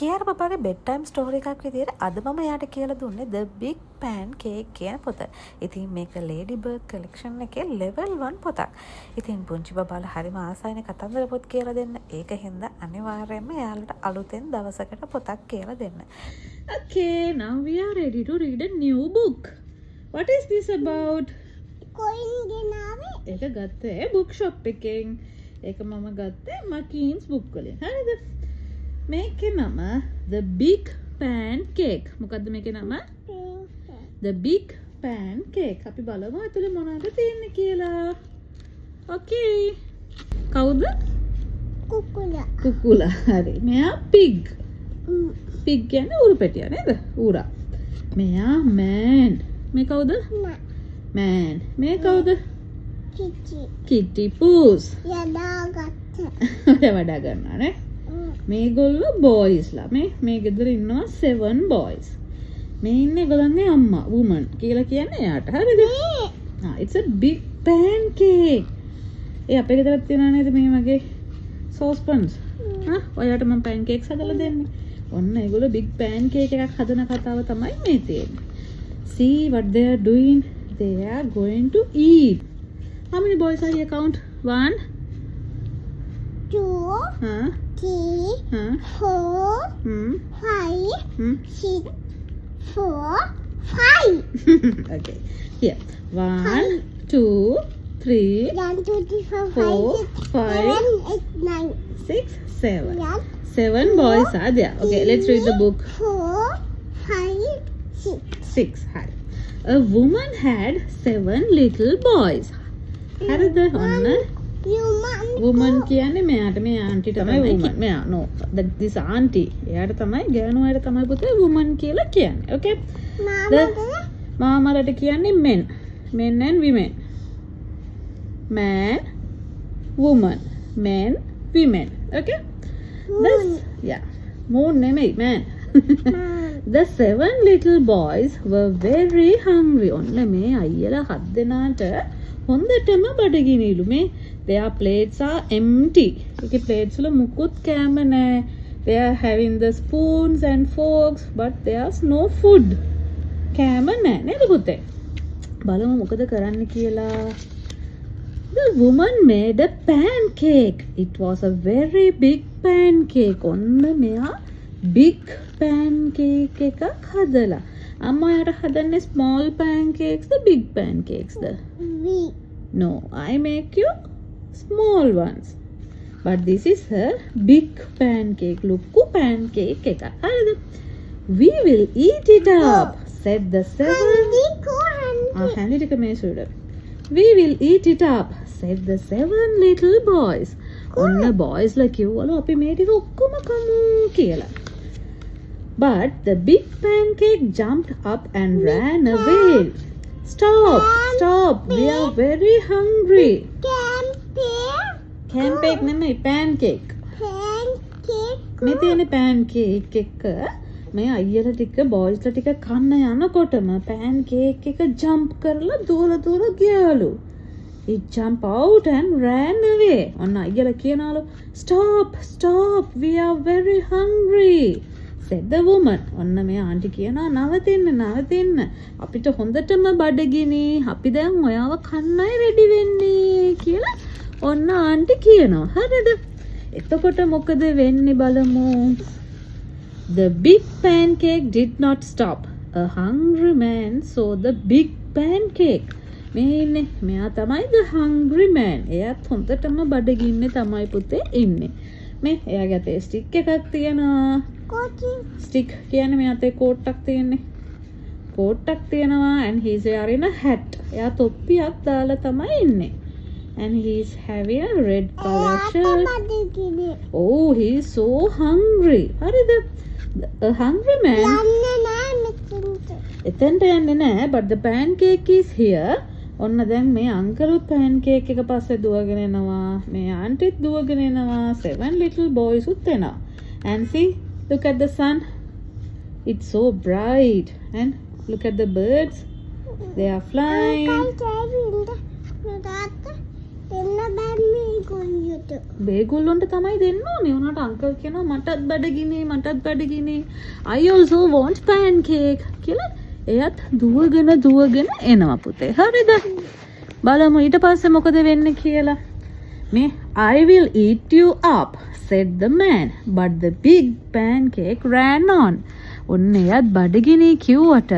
කියාර බබාගේ bed time story එකක් විදිහට අද මම එයාට කියලා දුන්නේ The Big Pancake කියන පොත. ඉතින් මේක Ladybird collection එකේ level 1 පොතක්. ඉතින් පුංචි බබාලා හරිම ආසයිනේ කතන්දර පොත් කියලා දෙන්න. ඒක හින්දා අනිවාර්යයෙන්ම එයාලට අලුතෙන් දවසකට පොතක් කියලා දෙන්න. Okay, now we are ready to read a new book. What is this about? ඒක ගත්තේ book shop එකෙන්. ඒක මම ගත්තේ Makeen's book වලින්. හරිද? මේකේ නම The Big Pancake. මොකද්ද මේකේ නම? The Big Pancake. අපි බලමු ඇතුලේ මොනවද තියෙන්නේ කියලා. Okay. කවුද? කුකුලා. හරි. මෙයා pig. pig කියන්නේ ඌරු පැටියා නේද? ඌරා. මෙයා man. මේ කවුද? man. මේ කවුද? kitty puss. ඔය වඩා ගන්නවා නේ. මේගොල්ලෝ බොයිස්ලා මේ ගෙදර ඉන්නවා 7 boys. මේ ඉන්නේ ඒගොල්ලන්ගේ අම්මා woman කියලා කියන්නේ එයාට. හරිද? it's a big pancake. ඒ අපේ ගෙදරත් තියෙනවා නේද මේ වගේ saucepans? ඔයාලට මම pancakes හදලා දෙන්නේ. ඔන්න ඒගොල්ලෝ big pancake එකක් හදන කතාව තමයි මේ තියෙන්නේ. See what they are doing? They are going to eat. How many boys are here? Count. 1 2 3 4 5 6 4 5 Okay. Here. 1 2 3 4 5 6 7 7 boys are there. Okay, let's read the book. 4 5 6. Hi. A woman had 7 little boys. හරිද? ඔන්න woman කියන්නේ මෙයාට මේ aunty තමයි woman. මෙයා no that this auntie. එයාට තමයි ගෑනු අයට තමයි පුතේ woman කියලා කියන්නේ. Okay? මාමලට කියන්නේ men. Men and women. Man, woman, men, women. Okay? This yeah. Moon නෙමෙයි man. The 7 little boys were very hungry. ඔන්න මේ අයියලා 7 දෙනාට හොඳටම බඩගිනිලු. මේ their plates are empty. ඒකේ plates වල මුකුත් කෑම නැහැ. They are having the spoons and forks but there's no food. කෑම නැහැ නේද පුතේ? බලමු මොකද කරන්න කියලා. The woman made a pancake. It was a very big pancake. ඔන්න මෙයා big pancake එකක් හදලා. අම්මා යාට හදන්නේ small pancakes the big pancakes the No, I make you small ones. But this is a big pancake. Look, pancake එක. හරිද? We will eat it up, said the 7. Handy එක මේ සුඩ. We will eat it up, said the 7 little boys. ඔන්න boys ලා කිව්වලු අපි මේ ටික ඔක්කොම කමු කියලා. But the big pancake jumped up and ran away. Stop. We are very hungry. Pancake නෙමෙයි pancake. මේ තියෙන pancake එක මේ අයියලා ටික boysලා ටික කන්න යනකොටම pancake එක jump කරලා දුවලා ගියාලු. It jumped out and ran away. ඔන්න අයියලා කියනවලු stop. We are very hungry. said the woman. ඔන්න මේ ආන්ටි කියනවා නවතින්න. අපිට හොඳටම බඩගිනි. අපි දැන් ඔයාව කන්නයි රෙඩි වෙන්නේ කියලා ඔන්න ආන්ටි කියනවා. හරිද? එතකොට මොකද වෙන්නේ බලමු. The big pancake did not stop. A hungry man saw the big pancake. මේ ඉන්නේ මෙයා තමයි the hungry man. එයාත් හොඳටම බඩගින්නේ තමයි පුතේ ඉන්නේ. මේ එයාගේ අතේ ස්ටික් එකක් තියෙනවා. ස්ටික් කියන්නේ මේ අතේ කෝට් එකක් තියෙන්නේ. කෝට් එකක් තියෙනවා and he's wearing a hat. එයා තොප්පියක් දාලා තමයි ඉන්නේ. And he's having a red color shirt. Oh, he's so hungry. හරිද? A hungry man. එතෙන්ට යන්නේ නැහැ but the pancake is here. ඔන්න දැන් මේ අංකලුත් pancake එක පස්සේ දුවගෙන එනවා. මේ ආන්ටිත් දුවගෙන එනවා. 7 little boys උත් එනවා. And see, look at the sun. It's so bright. And look at the birds. They are flying. එන්න බැන්නේ කොල්ලට. බේගොල්ලොන්ට තමයි දෙන්න ඕනේ. උනාට අංකල් කියනවා මටත් බඩගිනි. I also want pancake කියලා. එයත් දුවගෙන එනවා පුතේ. හරිද? බලමු ඊට පස්සේ මොකද වෙන්නේ කියලා. මේ I will eat you up said the man but the big pancake ran on. ඔන්න එයත් බඩගිනි කිව්වට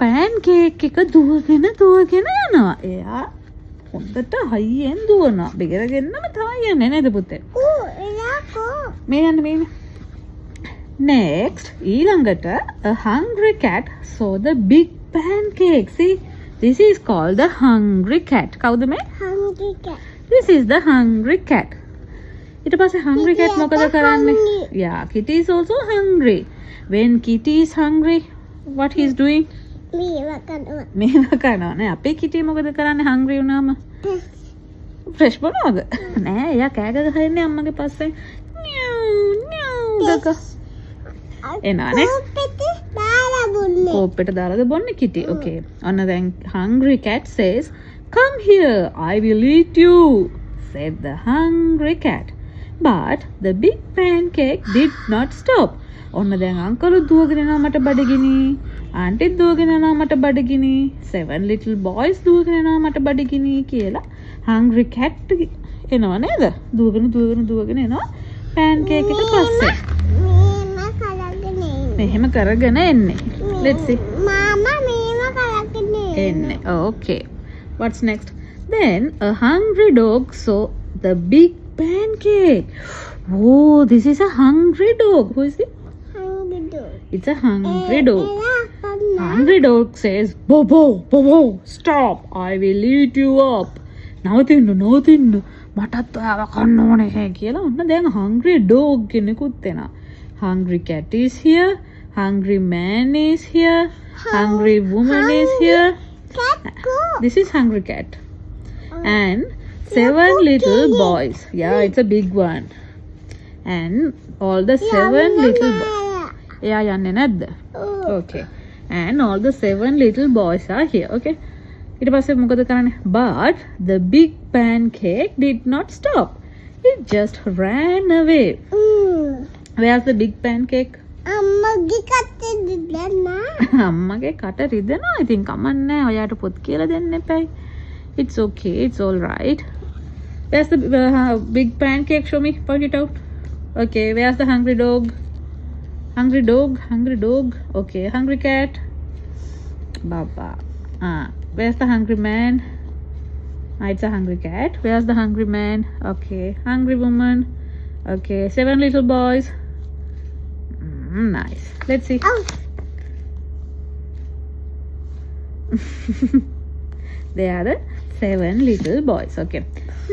pancake එක දුවගෙන යනවා. එයා හොඳට හයියෙන් දුවනවා. බෙගරගෙන්නම තමයි යන්නේ නේද පුතේ? එයා කෝ? මේ යන්නේ. Next, ඊළඟට a hungry cat saw the big pancake. See, this is called the hungry cat. කවුද මේ? hungry cat. This is the hungry cat. ඊට පස්සේ hungry cat මොකද කරන්නේ? Yeah, kitty is also hungry. When kitty is hungry, what he is doing? මේවා කනවා නේ. අපේ kitty මොකද කරන්නේ hungry වුණාම? fresh බොනවද? නෑ, එයා කෑ ගහන්නේ අම්මගේ පස්සේ. නියු ගක. එනවානේ. කෝප්පෙට දාලාද බොන්නේ kitty? Okay. ඔන්න දැන් hungry cat says, "Come here, I will eat you," said the hungry cat. But the big pancake did not stop. ඔන්න දැන් අංකලු දුවගෙන යනවා මට බඩගිනි. ආන්ටිත් දුවගෙන යනවා මට බඩගිනි. 7 little boys දුවගෙන යනවා මට බඩගිනි කියලා hungry cat එනවා නේද? දුවගෙන එනවා pancake එකට පස්සේ. මෙහෙම කරගෙන එන්නේ. Let's see. මාමා මේව කරගෙන එන්නේ. Okay. What's next? Then a hungry dog saw the big pancake. Oh, this is a hungry dog. Who is it? hungry dog. It's a hungry dog. එයා Hungry dog says, "Bobo, stop! I will eat you up." නවතින්න. මටත් ඔයාව කන්න ඕනේ කියලා ඔන්න දැන් hungry dog කෙනෙකුත් එනවා. Hungry cat is here. Hungry man is here. Hungry woman is here. cat go. This is hungry cat. And 7 little boys. Yeah, it's a big one. And all the 7 little boys. Yeah, යන්නේ නැද්ද? Okay. And all the 7 little boys are here. Okay. ඊට පස්සේ මොකද කරන්නේ? But the big pancake did not stop. It just ran away. Where's the big pancake? අම්මගේ කටේ දෙන්න. අම්මගේ කට රිදෙනවා. ඉතින් කමන්නේ. ඔයාට පොත් කියලා දෙන්න එපයි. It's okay. It's all right. Where's the big pancake? Show me. Point it out. Okay. Where's the hungry dog? Hungry dog. Okay. Hungry cat. Baba. Where's the hungry man? It's a hungry cat. Where's the hungry man? Okay. Hungry woman. Okay. 7 little boys. Nice. Let's see. They are the 7 little boys. Okay.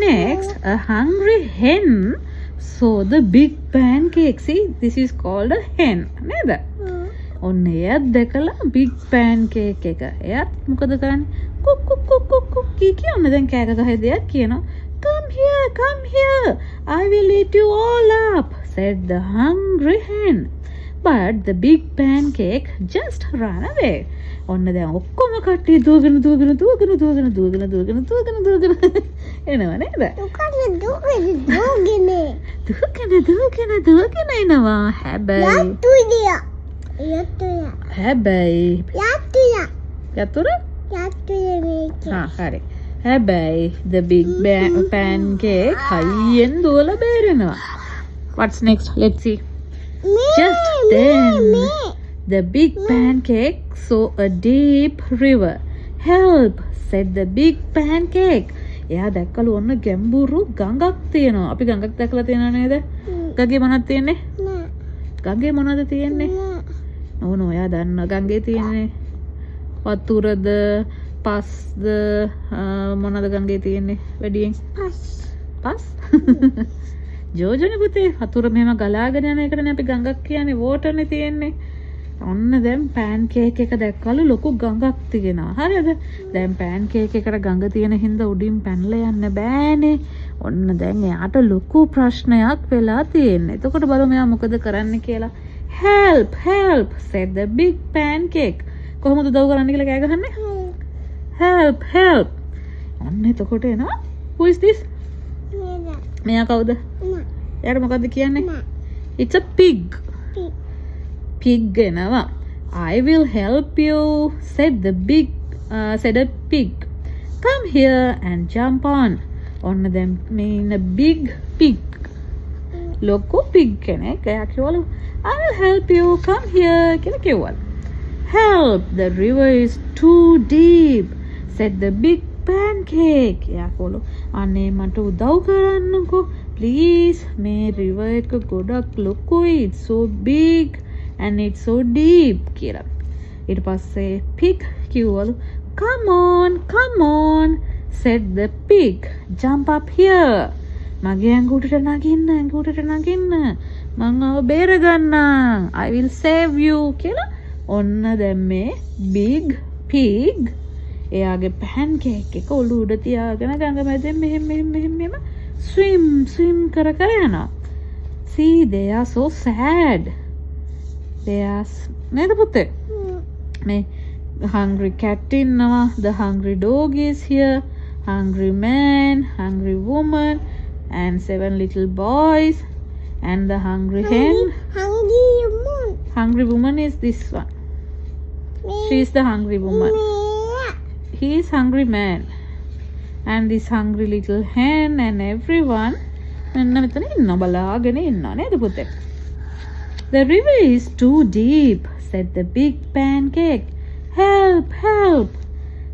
Next, a hungry hen saw the big pancake. See, this is called a hen. නේද? ඔන්න එයත් දැකලා big pancake එක. එයත් මොකද කරන්නේ? Cook කී ඔන්න දැන් කෑ ගහලා එයත් කියනවා, Come here. I will eat you all up," said the hungry hen. But the big pancake just ran away. ඔන්න දැන් ඔක්කොම කට්ටිය දුවගෙන එනවා නේද? දුවගෙන එනවා. හැබැයි යතුරු? හරි. හැබැයි the big pancake හයියෙන් දුවලා බේරෙනවා. What's next? Let's see. Just then the big pancake saw a deep river. "Help," said the big pancake. එයා දැක්කලු ඔන්න ගැඹුරු ගඟක් තියෙනවා. අපි ගඟක් දැකලා තියෙනව නේද? ගඟේ මොනවද තියෙන්නේ? ගඟේ මොනවද තියෙන්නේ? ඕනෝ එයා දන්න ගඟේ තියෙන්නේ වතුරද පස්ද මොනවද ගඟේ තියෙන්නේ වැඩියෙන්? පස්. ජෝජෝනේ පුතේ වතුර මෙහෙම ගලාගෙන යන එකනේ අපි ගඟක් කියන්නේ. වෝටර්නේ තියෙන්නේ. ඔන්න දැන් pancake එක දැක්කලු ලොකු ගඟක් තියෙනවා. හරිද? දැන් pancake එකට ගඟ තියෙන හින්දා උඩින් පැනලා යන්න බෑනේ. ඔන්න දැන් එයාට ලොකු ප්‍රශ්නයක් වෙලා තියෙන්නේ. එතකොට බලමු එයා මොකද කරන්න කියලා. "Help, said the big pancake." කොහොමද උදව් කරන්න කියලා කෑ ගහන්නේ? "Help." ඔන්න එතකොට එනවා who is this? Mira. මෙයා කවුද? Na. එයාට මොකද්ද කියන්නේ? Na. It's a pig. Pig. Pig එනවා. I will help you, said a pig. Come here and jump on. ඔන්න දැන් මේ ඉන්න big pig. ලොකු pig කෙනෙක්. එයා කිව්වලු I will help you, come here කියලා කිව්වලු. Help, the river is too deep, said the big pancake. එයා කිව්වලු අනේ මට උදව් කරන්නකෝ please. මේ river එක ගොඩක් ලොකුයි. It's so big and it's so deep කියලා. ඊට පස්සේ pig කිව්වලු come on, said the pig. Jump up here. මගේ ඇඟුටට නගින්න. මං ආව බේරගන්න. I will save you කියලා. ඔන්න දැන් මේ big pig එයාගේ pancake එක ඔළුව උඩ තියාගෙන ගඟ මැදෙන් මෙහෙම swim කර යනවා. See, they are so sad. නේද පුතේ? මේ hungry cat innawa, the hungry dog is here, hungry man, hungry woman, and 7 little boys, and the hungry hen. Hungry moon. Hungry woman is this one. She is the hungry woman. Mira. He is hungry man, and this hungry little hen and everyone මෙන්න මෙතන ඉන්න බලාගෙන ඉන්නවා නේද පුතේ? The river is too deep, said the big pancake. Help.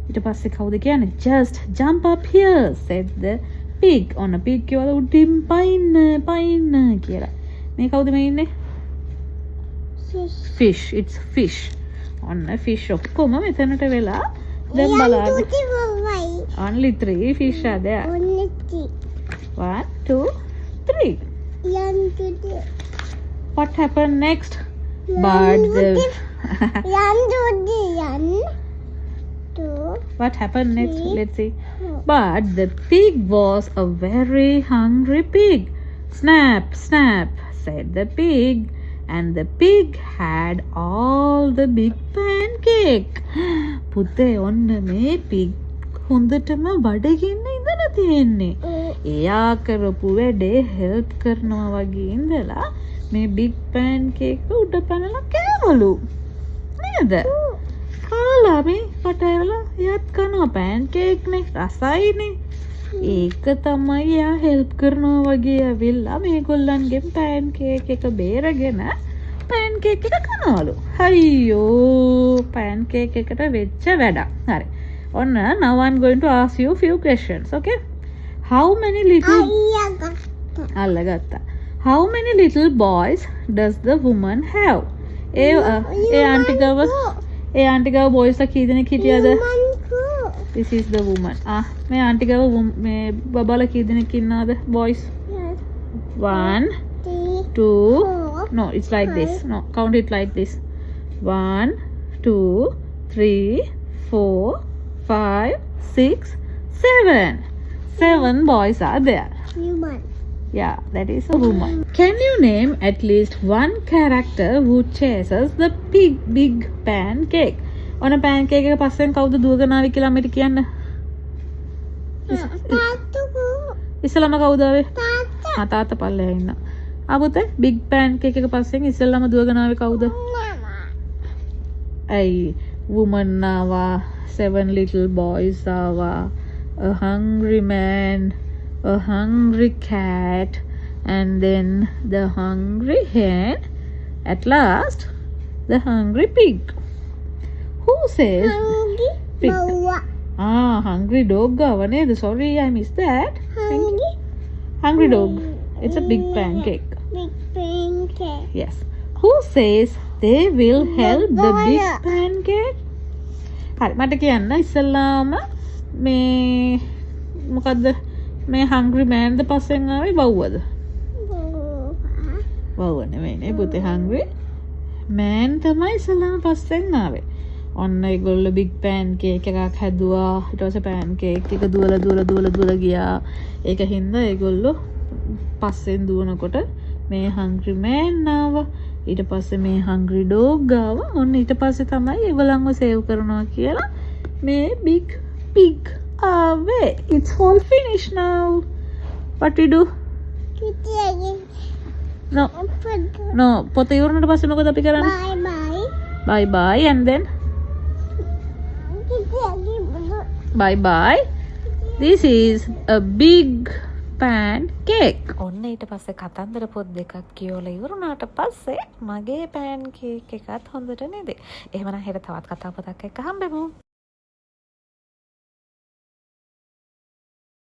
ඊට පස්සේ කවුද කියන්නේ? Just jump up here, said the pig. ඔන්න pig කියවල උඩින් පයින්න කියලා. මේ කවුද මේ ඉන්නේ? Fish. It's fish. ඔන්න fish ඔක්කොම මෙතනට වෙලා දැන් බලන්න. Only 3 fish are there. 1, 2, 3. What happened next? What happened next? Let's see. But the pig was a very hungry pig. Snap, said the pig. And the pig had all the big pancake. පුතේ ඔන්න මේ pig හොඳටම බඩගින්න ඉඳලා තියෙන්නේ. එයා කරපු වැඩේ help කරනවා වගේ ඉඳලා මේ big pancake උඩ පැනලා කෑවලු. නේද? කාලා මේ කටයවලා එයාත් කනවා pancake නේ රසයිනේ. ඒක තමයි එයා help කරනවා වගේ ඇවිල්ලා මේගොල්ලන්ගෙන් pancake එක බේරගෙන pancake එක කනවලු. අයියෝ pancake එකට වෙච්ච වැඩක්. හරි. ඔන්න now I'm going to ask you few questions, okay? How many little අල්ලගත්තා. How many little boys does the woman have? A aunty ගාව boys ලා කී දෙනෙක් හිටියද? This is the woman. මේ ආන්ටි ගාව මේ බබාලා කී දෙනෙක් ඉන්නවද? boys? 1 2 no, it's like this. No, count it like this. 1 2 3 4 5 6 7. 7 boys are there. Yeah, that is a woman. Can you name at least one character who chases the big pancake? On a pancake එක පස්සෙන් කවුද දුවගෙන ආවේ කියලා මට කියන්න. ඉස්සලම කවුද ආවේ? තාත්තා පල්ලෙහා ඉන්න. ආපුතේ big pancake එක පස්සෙන් ඉස්සලම දුවගෙන ආවේ කවුද? ඇයි woman ආවා, 7 little boys ආවා, a hungry man, a hungry cat, and then the hungry hen, at last the hungry pig. Who says pig? Hungry dog gava neda. Sorry, I missed that. Hungry dog. It's a big pancake. Yes. Who says they will help the big pancake? හරි මට කියන්න ඉස්සල්ලාම මේ මොකද්ද මේ hungry man ද පස්සෙන් ආවේ බව්වද? බව්ව නෙමෙයිනේ පුතේ hungry man තමයි ඉස්සල්ලාම පස්සෙන් ආවේ. ඔන්න ඒගොල්ලෝ big pancake එකක් හැදුවා. ඊට පස්සේ pancake එක දුවලා ගියා. ඒක හින්දා ඒගොල්ලෝ පස්සෙන් දුවනකොට මේ hungry man ආවා. ඊට පස්සේ මේ hungry dog ආවා. ඔන්න ඊට පස්සේ තමයි ඒගොල්ලන්ව සේව් කරනවා කියලා මේ big pig away. It's all finished now. What we do? No. No. පොත ඉවරනට පස්සේ මොකද අපි කරන්නේ? Bye bye. Bye bye and then bye bye. This is a big pancake. ඔන්න ඊට පස්සේ කතන්දර පොත් දෙකක් කියවලා ඉවරුණාට පස්සේ මගේ පෑන් කේක් එකත් හොඳට නේද? එහෙමනම් හෙට තවත් කතා පොතක් එක්ක හම්බෙමු.